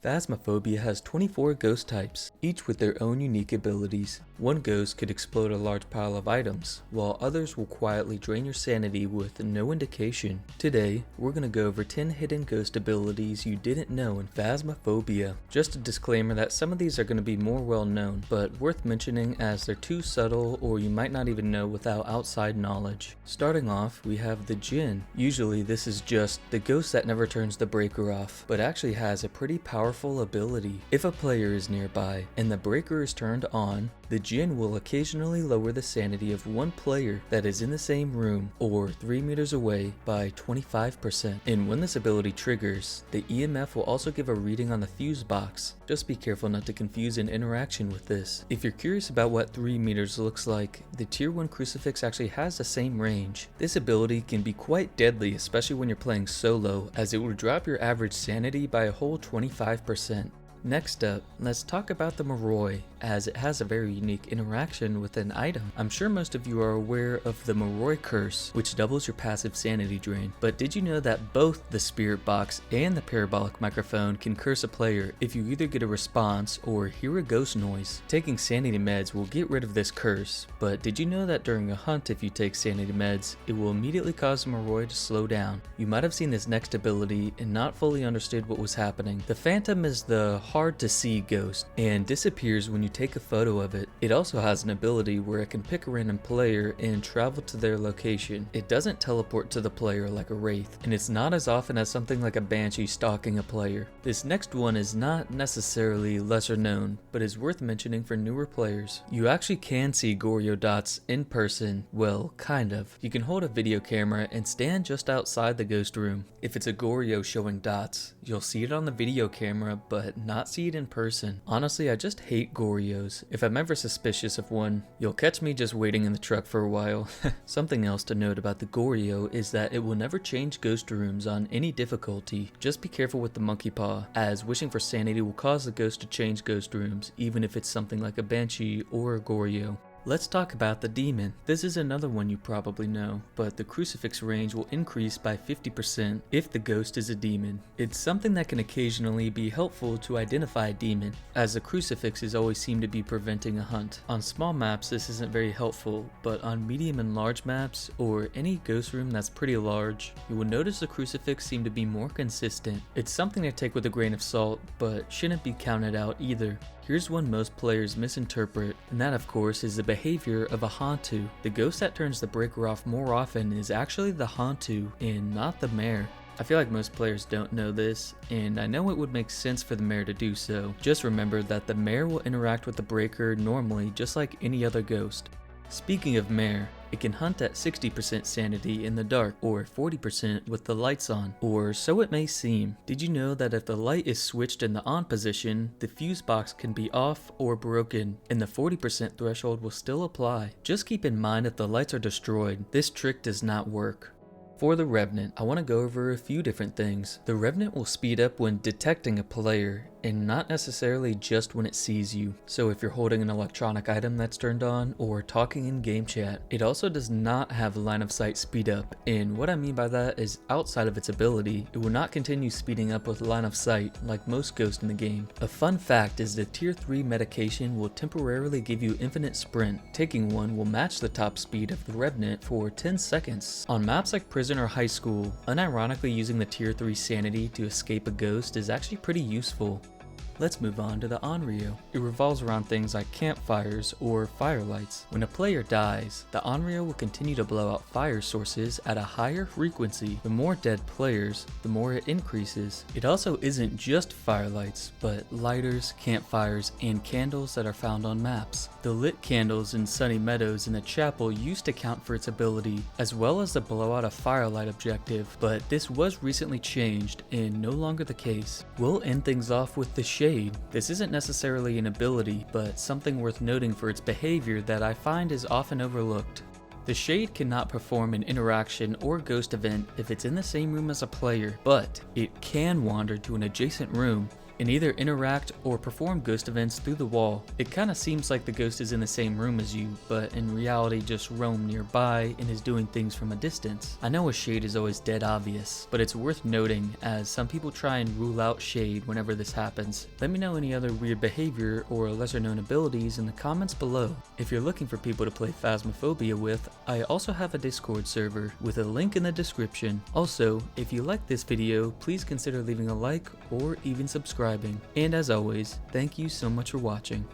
Phasmophobia has 24 ghost types, each with their own unique abilities. One ghost could explode a large pile of items, while others will quietly drain your sanity with no indication. Today, we're going to go over 10 hidden ghost abilities you didn't know in Phasmophobia. Just a disclaimer that some of these are going to be more well known, but worth mentioning as they're too subtle or you might not even know without outside knowledge. Starting off, we have the Jinn. Usually this is just the ghost that never turns the breaker off, but actually has a pretty powerful ability. If a player is nearby and the breaker is turned on, the Jinn will occasionally lower the sanity of one player that is in the same room or 3 meters away by 25%. And when this ability triggers, the EMF will also give a reading on the fuse box. Just be careful not to confuse an interaction with this. If you're curious about what 3 meters looks like, the tier 1 Crucifix actually has the same range. This ability can be quite deadly, especially when you're playing solo, as it will drop your average sanity by a whole 25%. Next up, let's talk about the Moroi, as it has a very unique interaction with an item. I'm sure most of you are aware of the Moroi curse, which doubles your passive sanity drain, but did you know that both the spirit box and the parabolic microphone can curse a player if you either get a response or hear a ghost noise? Taking sanity meds will get rid of this curse, but did you know that during a hunt, if you take sanity meds, it will immediately cause the Moroi to slow down? You might have seen this next ability and not fully understood what was happening. The Phantom is the hard to see ghost and disappears when you take a photo of it. It also has an ability where it can pick a random player and travel to their location. It doesn't teleport to the player like a wraith, and it's not as often as something like a banshee stalking a player. This next one is not necessarily lesser known, but is worth mentioning for newer players. You actually can see Goryo dots in person, well, kind of. You can hold a video camera and stand just outside the ghost room. If it's a Goryo showing dots, you'll see it on the video camera, but not see it in person. Honestly, I just hate Goryos. If I'm ever suspicious of one, you'll catch me just waiting in the truck for a while. Something else to note about the Goryo is that it will never change ghost rooms on any difficulty. Just be careful with the monkey paw, as wishing for sanity will cause the ghost to change ghost rooms, even if it's something like a banshee or a Goryo. Let's talk about the demon. This is another one you probably know, but the Crucifix range will increase by 50% if the ghost is a demon. It's something that can occasionally be helpful to identify a demon, as the Crucifixes always seem to be preventing a hunt. On small maps this isn't very helpful, but on medium and large maps, or any ghost room that's pretty large, you will notice the Crucifix seem to be more consistent. It's something to take with a grain of salt, but shouldn't be counted out either. Here's one most players misinterpret, and that of course is the behavior of a Hantu. The ghost that turns the breaker off more often is actually the Hantu and not the Mare. I feel like most players don't know this, and I know it would make sense for the Mare to do so. Just remember that the Mare will interact with the breaker normally just like any other ghost. Speaking of Mare, it can hunt at 60% sanity in the dark or 40% with the lights on, or so it may seem. Did you know that if the light is switched in the on position, the fuse box can be off or broken, and the 40% threshold will still apply? Just keep in mind if the lights are destroyed, this trick does not work. For the Revenant, I want to go over a few different things. The Revenant will speed up when detecting a player, and not necessarily just when it sees you. So if you're holding an electronic item that's turned on or talking in game chat. It also does not have line of sight speed up, and what I mean by that is outside of its ability, it will not continue speeding up with line of sight like most ghosts in the game. A fun fact is the tier 3 medication will temporarily give you infinite sprint. Taking one will match the top speed of the Revenant for 10 seconds. On maps like prison or high school, unironically using the tier 3 sanity to escape a ghost is actually pretty useful. Let's move on to the Onryo. It revolves around things like campfires or firelights. When a player dies, the Onryo will continue to blow out fire sources at a higher frequency. The more dead players, the more it increases. It also isn't just firelights, but lighters, campfires, and candles that are found on maps. The lit candles in sunny meadows in the chapel used to count for its ability, as well as the blow out a firelight objective, but this was recently changed and no longer the case. We'll end things off with the Shade. This isn't necessarily an ability, but something worth noting for its behavior that I find is often overlooked. The Shade cannot perform an interaction or ghost event if it's in the same room as a player, but it can wander to an adjacent room and either interact or perform ghost events through the wall. It kinda seems like the ghost is in the same room as you, but in reality just roam nearby and is doing things from a distance. I know a shade is always dead obvious, but it's worth noting as some people try and rule out shade whenever this happens. Let me know any other weird behavior or lesser known abilities in the comments below. If you're looking for people to play Phasmophobia with, I also have a Discord server with a link in the description. Also, if you like this video, please consider leaving a like or even subscribing. And as always, thank you so much for watching.